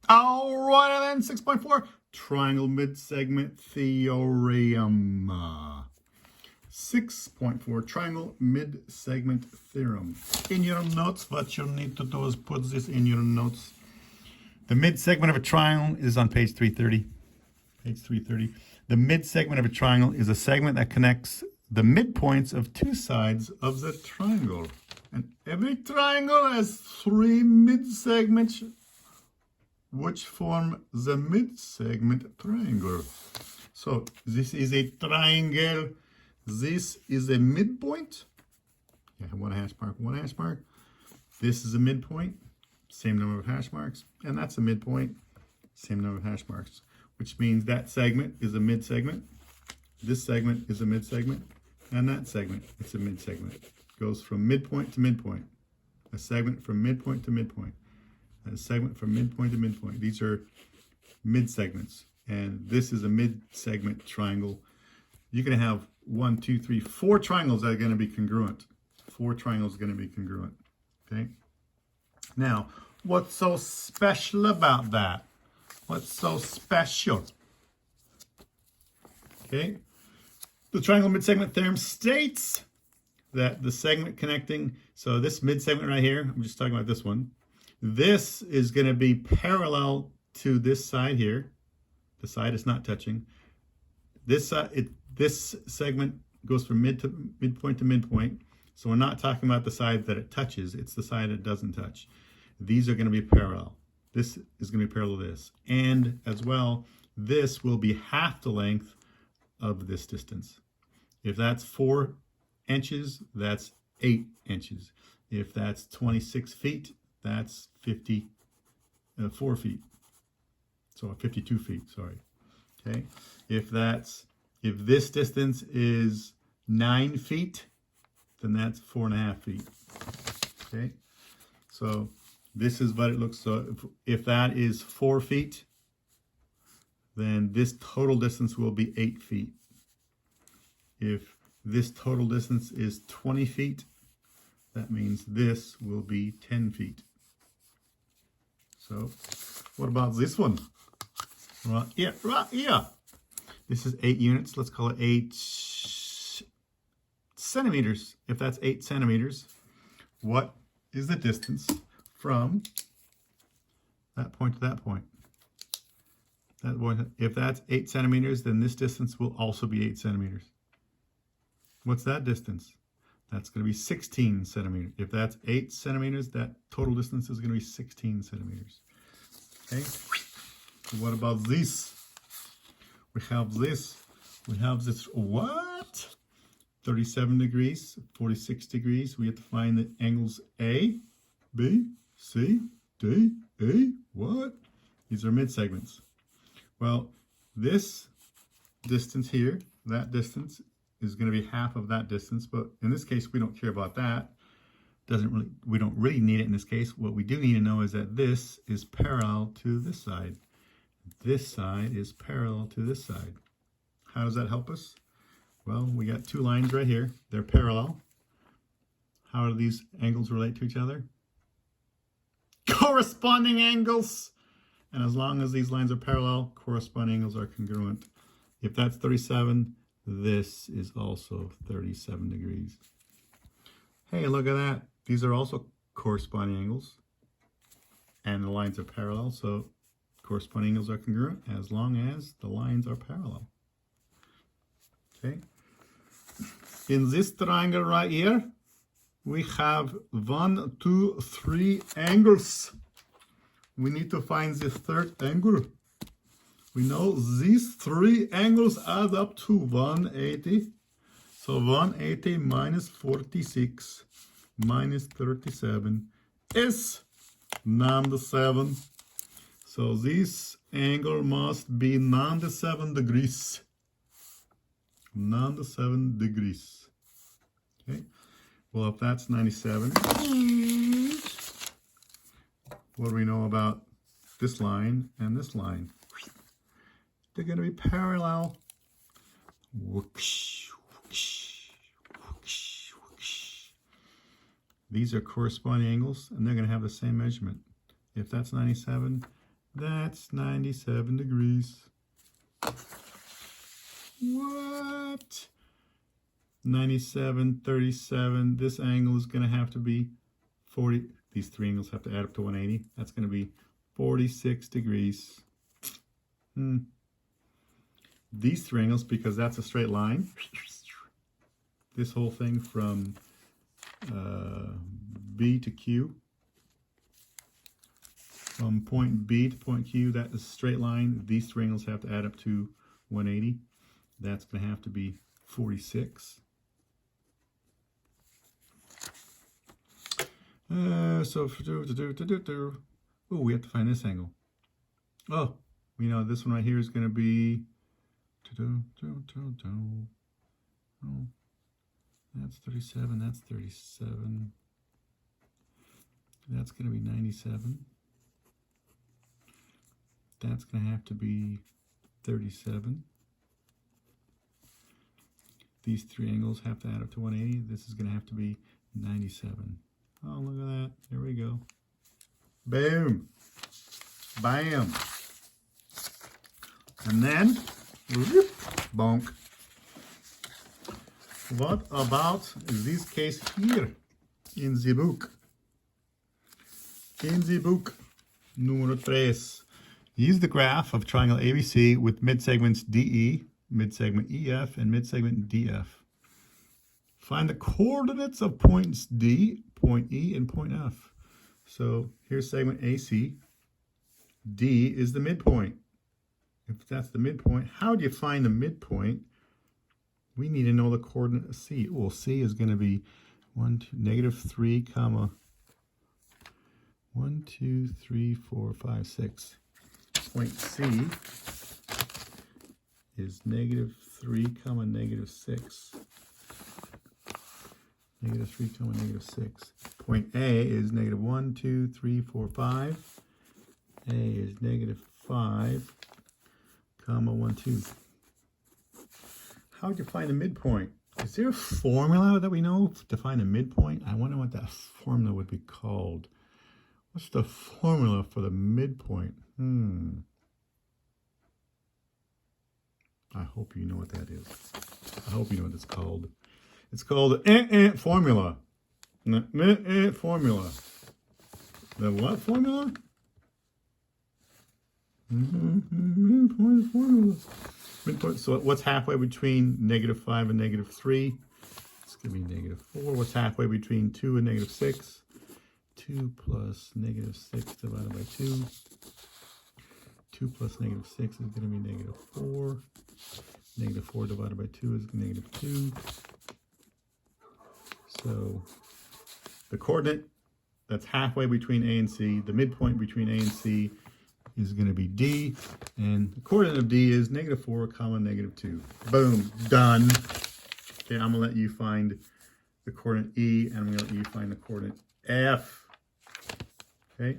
All right, then 6.4, Triangle Midsegment Theorem. 6.4, Triangle Midsegment Theorem. In your notes, what you need to do is put this in your notes. The midsegment of a triangle is on page 330. Page 330. The midsegment of a triangle is a segment that connects the midpoints of two sides of the triangle. And every triangle has three midsegments which form the midsegment triangle. So this is a triangle. This is a midpoint. Yeah, one hash mark, one hash mark. This is a midpoint, same number of hash marks. And that's a midpoint, same number of hash marks, which means that segment is a midsegment. This segment is a midsegment. And that segment is a midsegment. Goes from midpoint to midpoint. A segment from midpoint to midpoint. A segment from midpoint to midpoint. These are mid-segments. And this is a mid-segment triangle. You're going to have 1, 2, 3, 4 triangles that are going to be congruent. 4 triangles are going to be congruent. Okay? Now, what's so special about that? What's so special? Okay? The triangle midsegment theorem states that the segment connecting, so this midsegment right here, I'm just talking about this one, this is going to be parallel to this side here. The side is not touching. This segment goes from midpoint to midpoint. So we're not talking about the side that it touches. It's the side it doesn't touch. These are going to be parallel. This is going to be parallel to this. And as well, this will be half the length of this distance. If that's 4 inches, that's 8 inches. If that's 26 feet, that's 4 feet. So 52 feet, sorry. Okay. If this distance is 9 feet, then that's 4.5 feet. Okay. So this is what it looks. So if that is 4 feet, then this total distance will be 8 feet. If this total distance is 20 feet, that means this will be 10 feet. So what about this one? Right here, right here. This is 8 units. Let's call it 8 centimeters. If that's 8 centimeters, what is the distance from that point to that point? If that's 8 centimeters, then this distance will also be 8 centimeters. What's that distance? That's going to be 16 centimeters. If that's 8 centimeters, that total distance is going to be 16 centimeters. Okay. What about this? We have this. We have this. What? 37 degrees, 46 degrees. We have to find the angles A, B, C, D, E. What? These are mid-segments. Well, this distance here, that distance, is going to be half of that distance, but in this case we don't care about that. We don't really need it in this case. What we do need to know is that this is parallel to this side. This side is parallel to this side. How does that help us? Well, we got 2 lines right here. They're parallel. How do these angles relate to each other? Corresponding angles. And as long as these lines are parallel, corresponding angles are congruent. If that's 37, this is also 37 degrees. Hey, look at that. These are also corresponding angles. And the lines are parallel, so corresponding angles are congruent as long as the lines are parallel. Okay. In this triangle right here, we have 1, 2, 3 angles. We need to find the third angle. We know these 3 angles add up to 180. So 180 minus 46 minus 37 is 97. So this angle must be 97 degrees. 97 degrees. Okay. Well, if that's 97, what do we know about this line and this line? They're going to be parallel. Whoosh, whoosh, whoosh, whoosh. These are corresponding angles, and they're going to have the same measurement. If that's 97, That's 97 degrees. What? 97, 37. This angle is going to have to be 40. These three angles have to add up to 180. That's going to be 46 degrees. These three angles, because that's a straight line. This whole thing from B to Q. From point B to point Q, that is a straight line. These three angles have to add up to 180. That's going to have to be 46. Oh, we have to find this angle. Oh, we know this one right here is going to be. Oh, that's 37. That's 37. That's going to be 97. That's going to have to be 37. These three angles have to add up to 180. This is going to have to be 97. Oh, look at that. There we go. Boom. Bam. And then, whoop, bonk. What about this case here in the book? In the book, numero 3. Use the graph of triangle ABC with midsegments DE, midsegment EF, and midsegment DF. Find the coordinates of points D, point E, and point F. So here's segment AC. D is the midpoint. If that's the midpoint, how do you find the midpoint? We need to know the coordinate of C. Well, C is going to be -3, comma 1, 2, 3, 4, 5, 6. Point C is -3, comma -6. -3, comma -6. Point A is -1, 2, 3, 4, 5. A is -5, comma 1, 2. How would you find a midpoint? Is there a formula that we know to find a midpoint? I wonder what that formula would be called. What's the formula for the midpoint? I hope you know what that is. I hope you know what it's called. It's called the formula. Formula. The what formula? Midpoint formula. Midpoint. So what's halfway between -5 and -3? It's going to be -4. What's halfway between 2 and -6? 2 plus -6 divided by 2. 2 plus -6 is going to be -4. -4 divided by 2 is -2. So the coordinate that's halfway between A and C, the midpoint between A and C, is going to be D, and the coordinate of D is -4, comma -2. Boom, done. Okay, I'm going to let you find the coordinate E, and I'm going to let you find the coordinate F. Okay.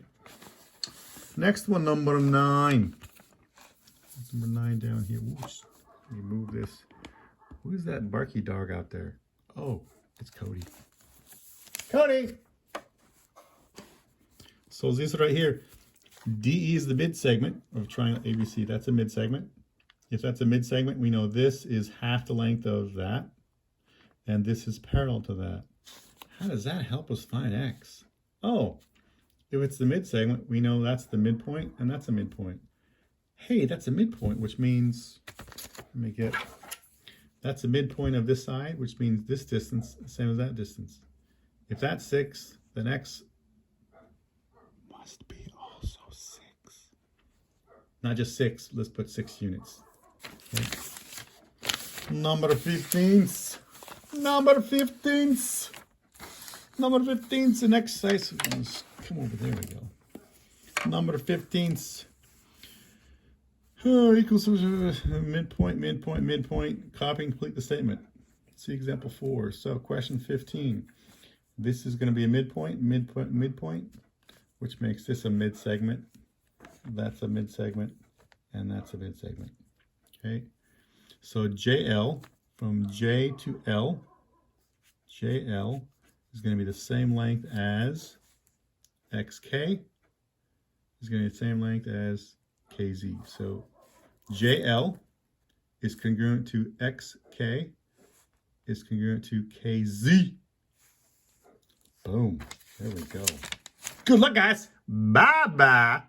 Next one, number 9. Number 9 down here. Whoops. Let me move this. Who's that barky dog out there? Oh, it's Cody. Cody! So this right here. DE is the midsegment of triangle ABC. That's a midsegment. If that's a midsegment, we know this is half the length of that, and this is parallel to that. How does that help us find X? Oh, if it's the midsegment, we know that's the midpoint, and that's a midpoint. Hey, that's a midpoint, which means, let me get, that's the midpoint of this side, which means this distance, same as that distance. If that's 6, then X must be also 6. Not just 6, let's put 6 units. Okay. Number 15th. Number 15th. Number 15th in exercise. Let's come over there, we go. Number 15th. Equals midpoint, midpoint, midpoint. Copy and complete the statement. See example 4. So question 15. This is going to be a midpoint, midpoint, midpoint, which makes this a midsegment. That's a midsegment, and that's a midsegment. Okay. So JL, from J to L, JL is going to be the same length as XK is going to be the same length as KZ. So JL is congruent to XK is congruent to KZ. Boom. There we go. Good luck, guys. Bye-bye.